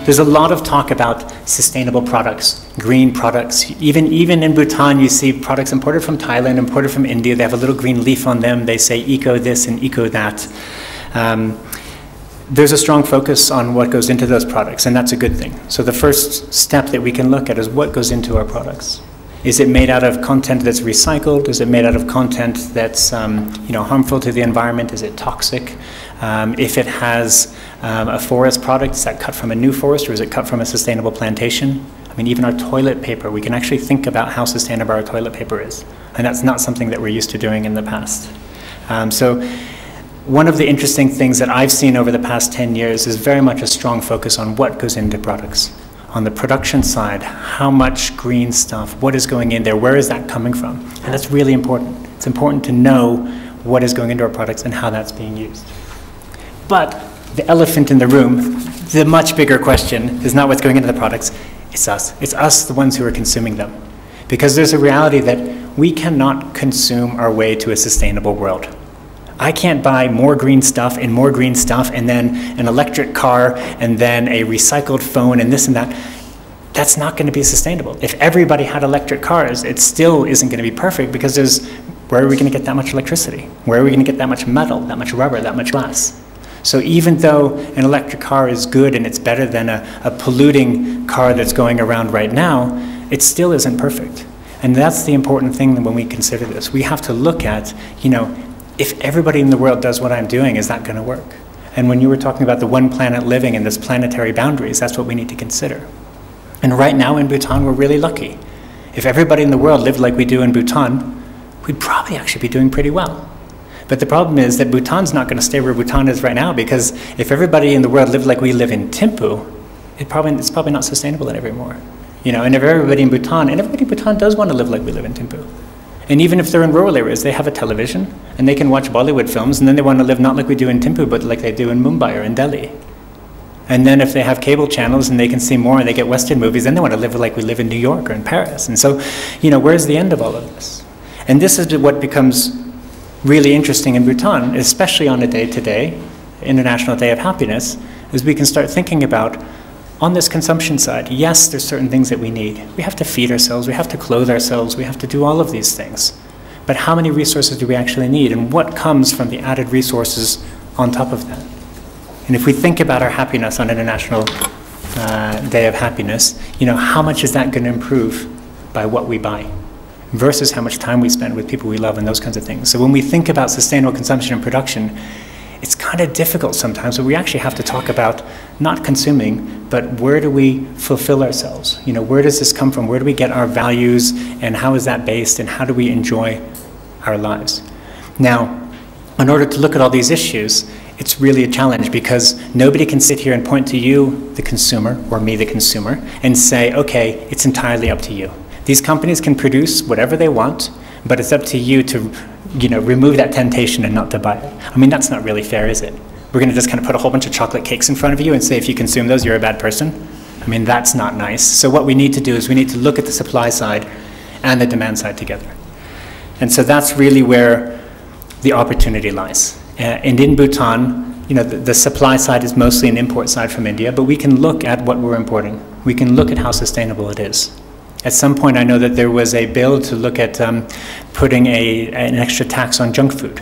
there's a lot of talk about sustainable products, green products. Even in Bhutan, you see products imported from Thailand, imported from India. They have a little green leaf on them. They say eco this and eco that. There's a strong focus on what goes into those products, and that's a good thing. So the first step that we can look at is what goes into our products. Is it made out of content that's recycled? Is it made out of content that's harmful to the environment? Is it toxic? If it has a forest product, is that cut from a new forest or is it cut from a sustainable plantation? I mean, even our toilet paper, we can actually think about how sustainable our toilet paper is. And that's not something that we're used to doing in the past. So one of the interesting things that I've seen over the past 10 years is very much a strong focus on what goes into products. On the production side, how much green stuff, what is going in there, where is that coming from? And that's really important. It's important to know what is going into our products and how that's being used. But the elephant in the room, the much bigger question is not what's going into the products, it's us. It's us, the ones who are consuming them. Because there's a reality that we cannot consume our way to a sustainable world. I can't buy more green stuff and then an electric car and then a recycled phone and this and that. That's not going to be sustainable. If everybody had electric cars, it still isn't going to be perfect because where are we going to get that much electricity? Where are we going to get that much metal, that much rubber, that much glass? So even though an electric car is good and it's better than a polluting car that's going around right now, it still isn't perfect. And that's the important thing when we consider this. We have to look at, if everybody in the world does what I'm doing, is that going to work? And when you were talking about the one planet living in this planetary boundaries, that's what we need to consider. And right now in Bhutan, we're really lucky. If everybody in the world lived like we do in Bhutan, we'd probably actually be doing pretty well. But the problem is that Bhutan's not going to stay where Bhutan is right now, because if everybody in the world lived like we live in Thimphu, it's probably not sustainable anymore. And if everybody in Bhutan does want to live like we live in Thimphu. And even if they're in rural areas, they have a television, and they can watch Bollywood films, and then they want to live not like we do in Thimphu, but like they do in Mumbai or in Delhi. And then if they have cable channels and they can see more and they get Western movies, then they want to live like we live in New York or in Paris. And so, where's the end of all of this? And this is what becomes really interesting in Bhutan, especially on a day-to-day, International Day of Happiness, is we can start thinking about, on this consumption side, yes, there's certain things that we need. We have to feed ourselves, we have to clothe ourselves, we have to do all of these things. But how many resources do we actually need, and what comes from the added resources on top of that? And if we think about our happiness on International Day of Happiness, how much is that going to improve by what we buy versus how much time we spend with people we love and those kinds of things? So when we think about sustainable consumption and production, it's kind of difficult sometimes, but we actually have to talk about not consuming, but where do we fulfill ourselves? Where does this come from? Where do we get our values, and how is that based, and how do we enjoy our lives? Now, in order to look at all these issues, it's really a challenge, because nobody can sit here and point to you, the consumer, or me, the consumer, and say, okay, it's entirely up to you. These companies can produce whatever they want, but it's up to you to remove that temptation and not to buy it. I mean, that's not really fair, is it? We're going to just kind of put a whole bunch of chocolate cakes in front of you and say if you consume those, you're a bad person. I mean, that's not nice. So what we need to do is we need to look at the supply side and the demand side together. And so that's really where the opportunity lies. And in Bhutan, the supply side is mostly an import side from India, but we can look at what we're importing. We can look at how sustainable it is. At some point, I know that there was a bill to look at putting an extra tax on junk food.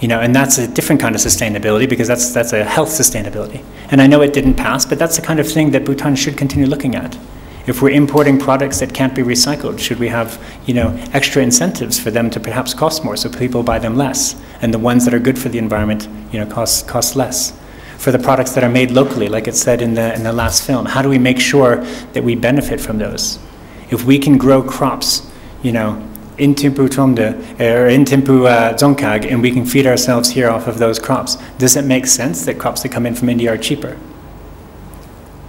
And that's a different kind of sustainability, because that's a health sustainability. And I know it didn't pass, but that's the kind of thing that Bhutan should continue looking at. If we're importing products that can't be recycled, should we have extra incentives for them to perhaps cost more, so people buy them less, and the ones that are good for the environment cost less? For the products that are made locally, like it said in the last film, how do we make sure that we benefit from those? If we can grow crops, in Thimphu Tromde or in Thimphu Dzongkhag, and we can feed ourselves here off of those crops, does it make sense that crops that come in from India are cheaper?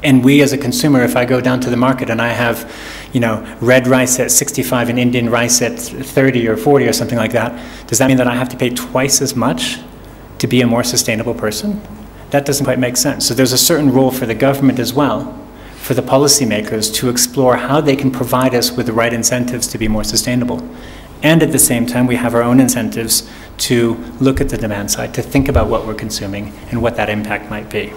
And we as a consumer, if I go down to the market and I have, red rice at 65 and Indian rice at 30 or 40 or something like that, does that mean that I have to pay twice as much to be a more sustainable person? That doesn't quite make sense. So there's a certain role for the government as well, for the policymakers, to explore how they can provide us with the right incentives to be more sustainable. And at the same time, we have our own incentives to look at the demand side, to think about what we're consuming and what that impact might be.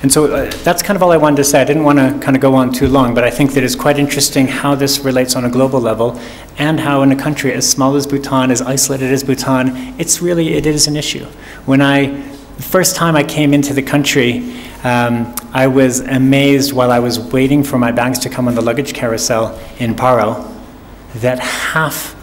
And so that's kind of all I wanted to say. I didn't want to kind of go on too long, but I think that it's quite interesting how this relates on a global level, and how in a country as small as Bhutan, as isolated as Bhutan, it is an issue. The first time I came into the country, I was amazed while I was waiting for my bags to come on the luggage carousel in Paro, that half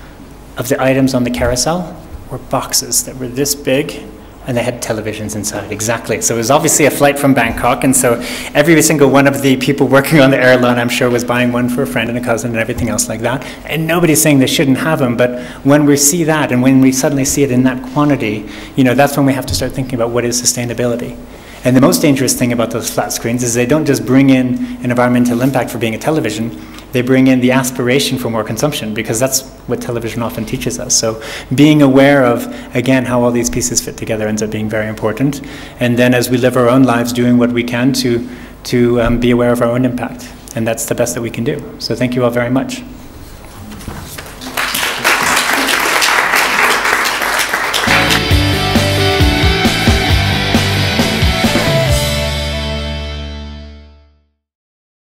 of the items on the carousel were boxes that were this big, and they had televisions inside, exactly. So it was obviously a flight from Bangkok, and so every single one of the people working on the airline, I'm sure, was buying one for a friend and a cousin and everything else like that. And nobody's saying they shouldn't have them, but when we see that, and when we suddenly see it in that quantity, you know, that's when we have to start thinking about what is sustainability. And the most dangerous thing about those flat screens is they don't just bring in an environmental impact for being a television, they bring in the aspiration for more consumption, because that's what television often teaches us. So being aware of, again, how all these pieces fit together ends up being very important. And then as we live our own lives, doing what we can to be aware of our own impact. And that's the best that we can do. So thank you all very much.